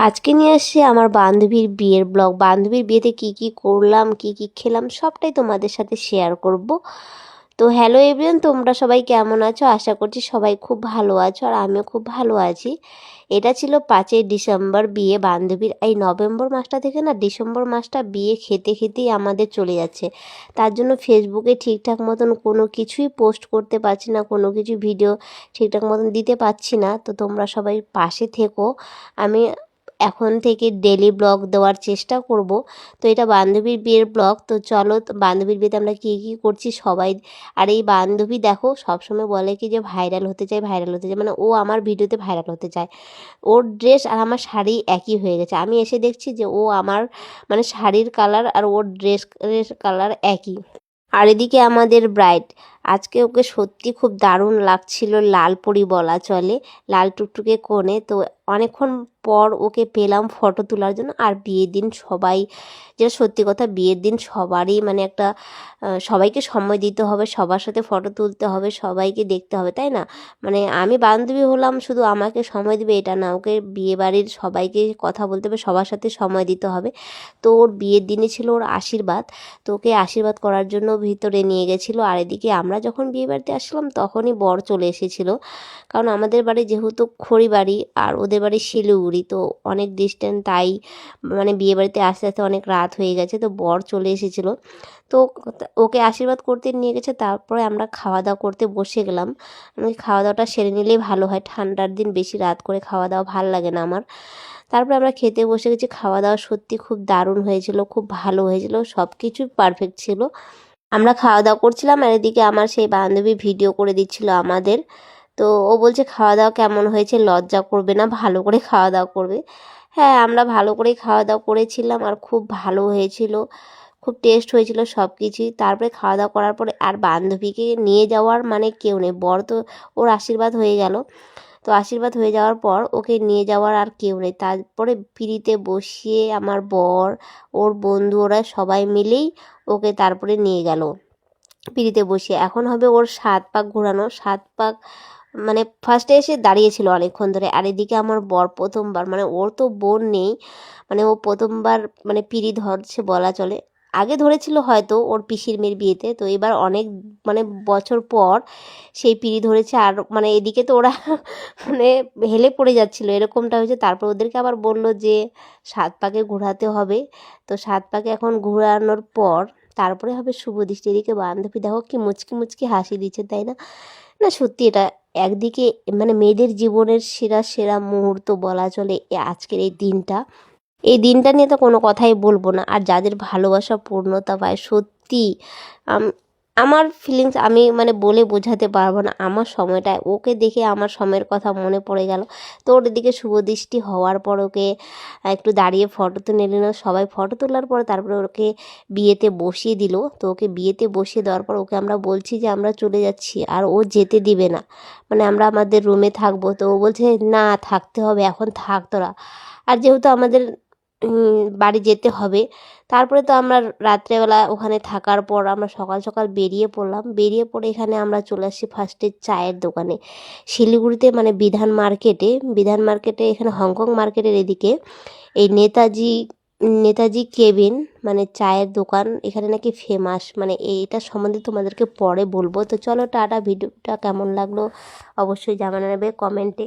আজকে নিয়ে আসছি আমার বান্ধবীর বিয়ের ব্লগ। বান্ধবীর বিয়েতে কি কি করলাম, কি কি খেলাম, সবটাই তোমাদের সাথে শেয়ার করব। তো হ্যালো এভরিওয়ান, তোমরা সবাই কেমন আছো? আশা করছি সবাই খুব ভালো আছো, আর আমিও খুব ভালো আছি। এটা ছিল 5ই ডিসেম্বর বিয়ে বান্ধবীর। এই নভেম্বর মাসটা থেকে না ডিসেম্বর মাসটা বিয়ে খেতে খেতেই আমাদের চলে যাচ্ছে। তার জন্য ফেসবুকে ঠিকঠাক মতন কোনো কিছুই পোস্ট করতে পারছি না, কোনো কিছু ভিডিও ঠিকঠাক মতন দিতে পারছি না। তো তোমরা সবাই পাশে থেকো, আমি এখন থেকে ডেলি ব্লগ দেওয়ার চেষ্টা করব। তো এটা বান্ধবীর বিয়ের ব্লগ। তো চলো, বান্ধবীর বিয়েতে আমরা কী কী করছি সবাই। আর এই বান্ধবী দেখো সবসময় বলে কি যে ভাইরাল হতে চাই, ভাইরাল হতে চাই, মানে ও আমার ভিডিওতে ভাইরাল হতে চায়। ওর ড্রেস আর আমার শাড়ি একই হয়ে গেছে। আমি এসে দেখছি যে ও আমার মানে শাড়ির কালার আর ওর ড্রেসের কালার একই। আর এদিকে আমাদের ব্রাইড, আজকে ওকে সত্যি খুব দারুণ লাগছিল, লাল পরি বলা চলে, লাল টুকটুকে কোণে। তো অনেকক্ষণ পর ওকে পেলাম ফটো তোলার জন্য। আর বিয়ের দিন সবাই, যেটা সত্যি কথা, বিয়ের দিন সবারই মানে একটা সবাইকে সময় দিতে হবে, সবার সাথে ফটো তুলতে হবে, সবাইকে দেখতে হবে, তাই না? মানে আমি বান্ধবী হলাম, শুধু আমাকে সময় দিবে এটা না, ওকে বিয়ে বাড়ির সবাইকে কথা বলতে হবে, সবার সাথে সময় দিতে হবে। তো ওর বিয়ের দিনে ছিল ওর আশীর্বাদ। তো ওকে আশীর্বাদ করার জন্য ভিতরে নিয়ে গেছিলো। আর এদিকে আমরা যখন বিয়ে বাড়িতে আসলাম তখনই বর চলে এসেছিলো, কারণ আমাদের বাড়ি যেহেতু খড়িবাড়ি আর ওদের বাড়ি শিলিগুড়ি, তো অনেক ডিস্টেন্স, তাই মানে বিয়ে বাড়িতে আস্তে আস্তে অনেক রাত হয়ে গেছে। তো বর চলে এসেছিলো, তো ওকে আশীর্বাদ করতে নিয়ে গেছে। তারপরে আমরা খাওয়া দাওয়া করতে বসে গেলাম। আমি খাওয়া দাওয়াটা সেরে নিলেই ভালো হয়, ঠান্ডার দিন বেশি রাত করে খাওয়া দাওয়া ভাল লাগে না আমার। তারপরে আমরা খেতে বসে গেছি। খাওয়া দাওয়া সত্যি খুব দারুণ হয়েছিল, খুব ভালো হয়েছিল, সব কিছুই পারফেক্ট ছিল। আমরা খাওয়া দাওয়া করছিলাম, আর এদিকে আমার সেই বান্ধবী ভিডিও করে দিচ্ছিল আমাদের। তো ও বলছে খাওয়া দাওয়া কেমন হয়েছে, লজ্জা করবে না, ভালো করে খাওয়া দাওয়া করবে। হ্যাঁ, আমরা ভালো করেই খাওয়া দাওয়া করেছিলাম, আর খুব ভালো হয়েছিল, খুব টেস্ট হয়েছিল সব কিছুই। তারপরে খাওয়া দাওয়া করার পরে আর বান্ধবীকে নিয়ে যাওয়ার মানে কেউ নেই, বর তো ওর আশীর্বাদ হয়ে গেল। তো আশীর্বাদ হয়ে যাওয়ার পর ওকে নিয়ে যাওয়ার আর কেউ নেই। তারপরে পিঁড়িতে বসিয়ে আমার বর, ওর বন্ধু, ওরা সবাই মিলেই ওকে তারপরে নিয়ে গেল পিঁড়িতে বসিয়ে। এখন হবে ওর 7 পাক ঘোরানো। 7 পাক মানে ফার্স্টে এসে দাঁড়িয়েছিল অনেকক্ষণ ধরে। আর এদিকে আমার বর প্রথমবার, মানে ওর তো বোন নেই, মানে ও প্রথমবার মানে পিঁড়ি ধরছে বলা চলে। আগে ধরেছিল হয়তো ওর পিসির মেয়ের বিয়েতে, তো এবার অনেক মানে বছর পর সেই পিঁড়ি ধরেছে। আর মানে এদিকে তো ওরা মানে হেলে পড়ে যাচ্ছিল, এরকমটা হয়েছে। তারপর ওদেরকে আবার বলল যে 7 পাকে ঘোরাতে হবে। তো 7 পাকে এখন ঘোরানোর পর তারপরে হবে শুভ দৃষ্টি। এদিকে বান্ধবী দেখো কি মুচকি মুচকি হাসি দিচ্ছে, তাই না? না সত্যি এটা একদিকে মানে মেয়েদের জীবনের সেরা সেরা মুহূর্ত বলা চলে আজকের এই দিনটা। এই দিনটা নিয়ে তো কোনো কথাই বলবো না। আর যাদের ভালোবাসা পূর্ণতা পায় সত্যি, আমার ফিলিংস আমি মানে বলে বোঝাতে পারবো না। আমার সময়টা ওকে দেখে আমার সময়ের কথা মনে পড়ে গেল। তো ওর দিকে শুভদৃষ্টি হওয়ার পর ওকে একটু দাঁড়িয়ে ফটো তুলে নিল সবাই। ফটো তোলার পর তারপরে ওকে বিয়েতে বসিয়ে দিল। তো ওকে বিয়েতে বসিয়ে দেওয়ার পর ওকে আমরা বলছি যে আমরা চলে যাচ্ছি, আর ও যেতে দিবে না, মানে আমরা আমাদের রুমে থাকবো। তো ও বলছে না, থাকতে হবে, এখন থাক তোরা। আর যেহেতু আমাদের বাড়ি যেতে হবে, তারপরে তো আমরা রাত্রেবেলা ওখানে থাকার পর আমরা সকাল সকাল বেরিয়ে পড়লাম। বেরিয়ে পড়ে এখানে আমরা চলে আসি ফার্স্টে চায়ের দোকানে শিলিগুড়িতে, মানে বিধান মার্কেটে এখানে হংকং মার্কেটের এদিকে এই নেতাজি কেবিন মানে চায়ের দোকান, এখানে নাকি ফেমাস। মানে এইটা সম্বন্ধে তোমাদেরকে পরে বলবো। তো চলো টাটা। ভিডিওটা কেমন লাগলো অবশ্যই জানাবে কমেন্টে।